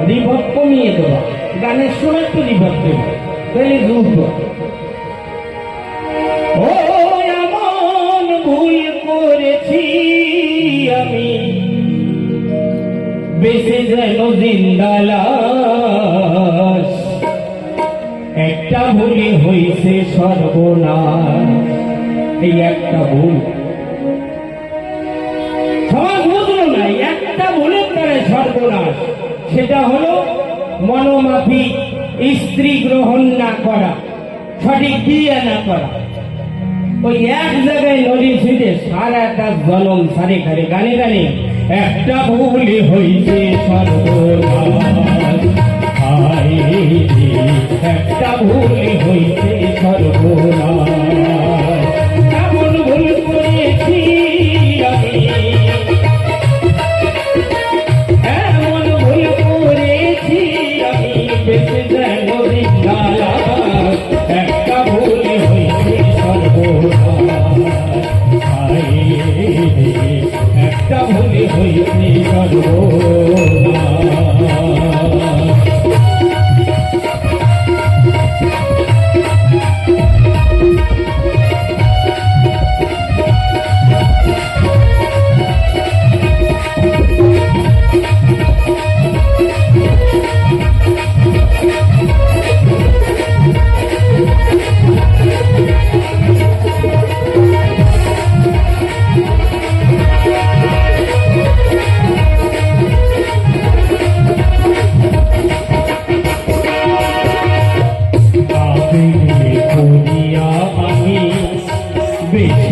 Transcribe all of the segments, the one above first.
Reverb কমিয়ে দেওয়া, গানের সময় একটু রিভার্ব দেবো, তাহলে বুঝবো। ও এমন ভুল করেছি আমি, বেঁচে যেন জিন্দালাশ, একটা ভুলে হইছে সর্বনাশ। এই একটা ভুল সমাজ বুঝলো না, একটা ভুলের দ্বারা সর্বনাশ। সেটা হলো মনোমাফিক স্ত্রী গ্রহণ না করা, সঠিক বিয়ে না করা। ওই এক জায়গায় নদী ছিটে সারাটা জনম সারে খারে গানে গানে একটা ভুল হইছে সর্বনাশ, একটা ভুল হইছে সর্বনাশ। এমন ভুল করেছি আমি, এমন ভুল করেছি আমি, বেঁচে যেন জিন্দালাশ, একটা ভুল হইছে সর্বনাশ, একটা ভুল হইছে সর্বনাশ।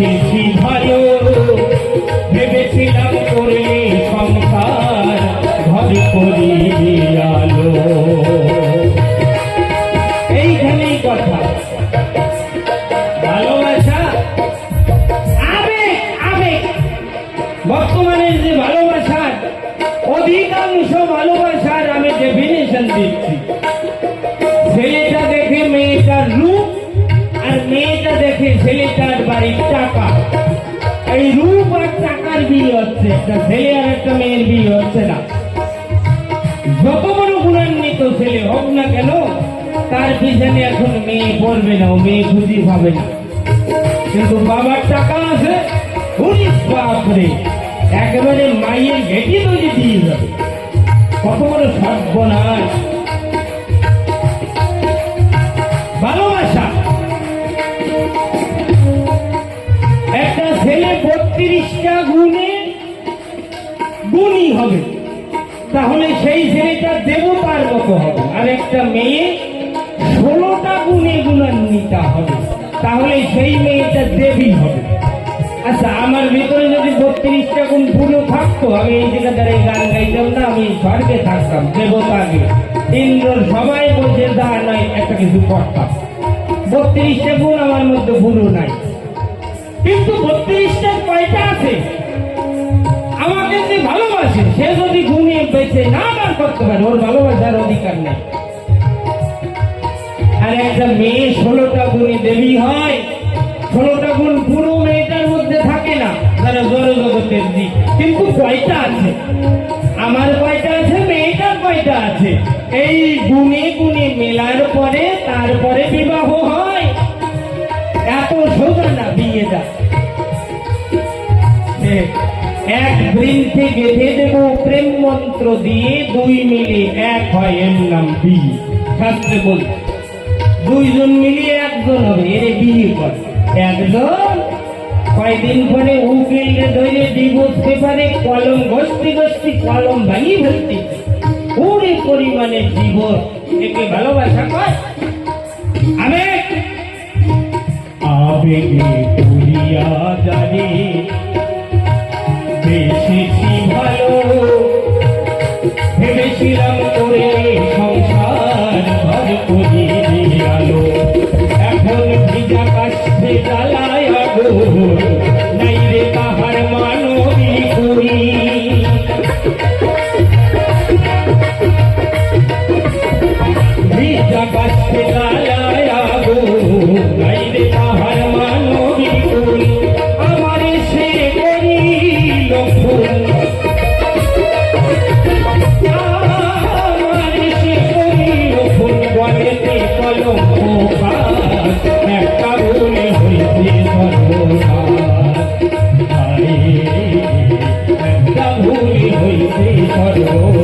বেশি ভালো ভেবেছিলাম করলে সংসার ঘর করি আলো। এইখানেই কথা, ভালোবাসা আবেগ, আবেগ। বর্তমানে যে ভালোবাসার অধিকাংশ ভালোবাসার আমি ডেফিনেশন দিচ্ছি, ছেলেটা দেখে মেয়েটার রূপ, আর মেয়েটা দেখে ছেলেটার বাড়ির টাকা। এই রূপ আর টাকার বিয়ে হচ্ছে, একটা ছেলে আর একটা মেয়ের বিয়ে হচ্ছে না। যত বড় গুণান্বিত ছেলে হোক না কেন, তার পিছনে এখন মেয়ে পড়বে না, ও মেয়ে খুঁজি পাবে না। কিন্তু বাবার টাকা আছে, বাপরে একেবারে মায়ের ঘেটি তৈরি দিয়ে যাবে। কত বড় সর্বনাশ। ভালোবাসা, একটা ছেলে 32টা গুণে গুণী হবে, তাহলে সেই ছেলেটা দেবতার মতো হবে। আর একটা মেয়ে 16টা গুণে গুণান্বিতা হবে, তাহলে সেই মেয়েটা দেবী হবে। আচ্ছা, আমার ভিতরে যদি 32টা গুণ পুরো থাকতো, আমি এই জায়গায় গান গাইতাম না, আমি স্বর্গে থাকতাম, দেবতাকে ইন্দ্র সবাই বলছে দা নাই, একটা কিছু করতাম। 32টা গুণ আমার মধ্যে পুরো নাই, কিন্তু 32টা কয়টা আছে? আমাকে যে ভালোবাসে সে যদি গুণে বেঁচে না বার করতে পারে, ওর ভালোবাসার অধিকার নেই। আর একটা মেয়ে 16টা গুণে দেবী হয়। 16টা গুণ পুরো মেয়েটার মধ্যে থাকে না, যারা জড় জগতের দিক। কিন্তু কয়টা আছে? আমার কয়টা আছে, মেয়েটার কয়টা আছে? এই গুণে গুণে মেলার পরে তারপরে বিবাহ হয়। এত সোজা না বিয়েটা। এক বৃন্তে গেঁথে দেব প্রেম মন্ত্র দিয়ে, দুই মিলে এক হয়, এর নাম বিয়ে। শাস্ত্রে বলছে দুইজন মিলিয়ে একজন হবে, এর বিয়ে করে। একজন কয়দিন পরে উকিলকে ধরে ডিভোর্স পেপারে কলম ঘষতে ঘষতে কলম ভাঙি ফেলতে, ওরে পরিমাণে ডিভোর্স। একে ভালোবাসা কয়? আবেগ, আবেগে পুরিয়া জানি বেশি ভালো, ভেবেছিলাম করে সংসার ঘর করি আলো। এখন ভিজা কাছে জ্বালায় আগুন, নাই রে তাহার মানবী করি। ভিজা কাছে জ্বালায় আগুন, নাই রে তাহার মানবী করি। আমার সে ভুল হইছে সর্বনাশ।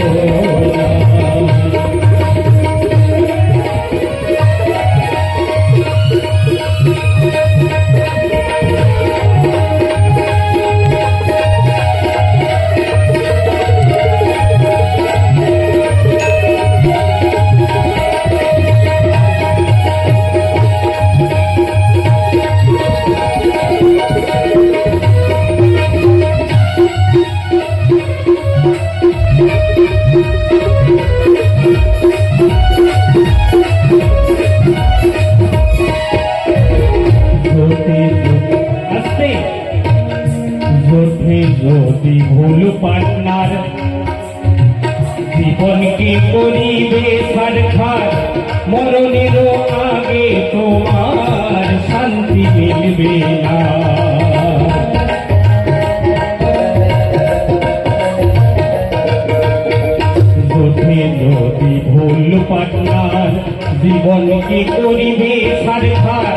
যদি ভুল পাটনার জীবনকে করিবে সারখার, মরণের আগে তোমার শান্তি মিলবে না। যদি ভুল পাটনার জীবনকে করিবে সারখার,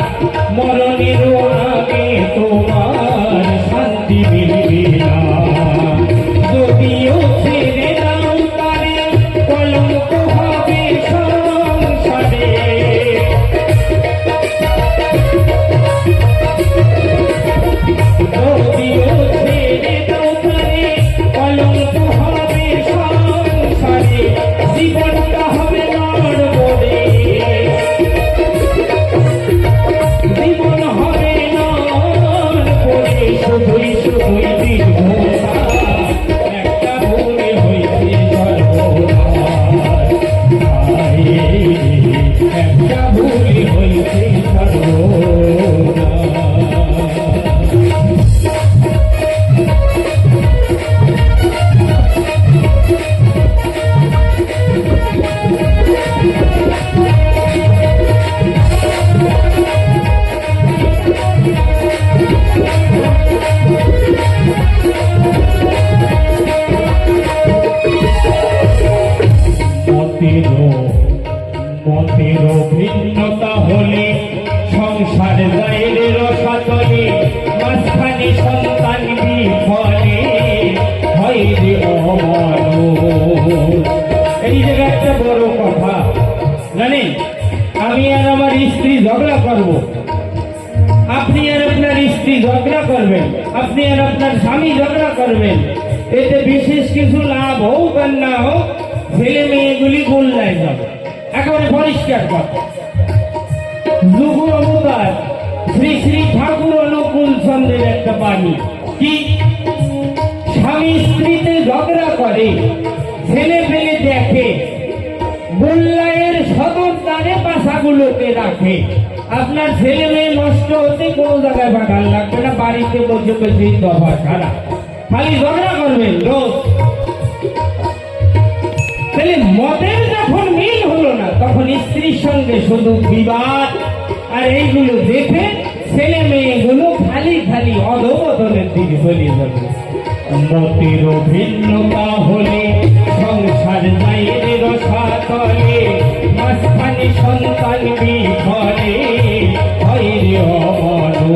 মরণের আগে তোমার শান্তি মিলবে না। যদিও ছেড়ে দাও তারে কলঙ্ক হবে সংসারে, যদিও ছেড়ে দাও তারে কলঙ্ক হবে সংসারে, জীবনটা হবে নড়বড়ে, জীবন হবে নড়বড়ে, শুধুই শুধুই দীর্ঘতা, একটা ভুলে হইছে সর্বনাশ। একটা ভুলে হইছে সর্বনাশ। মতের ভিন্নতা হলে সংসার গায়ের রসাতলে, মাঝখানে সন্তান বিফলে হয় রে অমানুষ। এই জায়গায় একটা বড় কথা জানেন, আমি আর আমার স্ত্রী ঝগড়া করব, আপনি আর আপনার স্ত্রী ঝগড়া করবেন, আপনি আর আপনার স্বামী ঝগড়া করবেন, এতে বিশেষ কিছু লাভ হোক আর না হোক, ছেলে মেয়েগুলি গোল্লায় যাবে। একেবারে পরিষ্কার কথা। যুগ অবতার শ্রী শ্রী ঠাকুর অনুকূল চন্দ্রের একটা বাণী কি, স্বামী স্ত্রীতে ঝগড়া করে, ছেলে পেলে দেখে, গোল্লায়ের সদর দ্বারে বাসাগুলোকে রাখে। আপনার ছেলে মেয়ে নষ্ট হতে কোনো জায়গায় বাগান লাগবে না, বাড়িতে বসে বসে দফা ছাড়া খালি ঝগড়া করবেন রোজ। তাহলে মতের যখন মিল হলো না, তখন স্ত্রীর সঙ্গে শুধু বিবাদ, আর এইগুলো দেখে ছেলে মেয়েগুলো খালি খালি অধপতনের দিকে চলে যাবে। মতের ভিন্নতা হলে সংসার বাইরে রসাতলে, মাঝখানে সন্তান বিফলে হয় রে অমানুষ।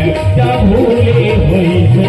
একটা ভুলে হইছে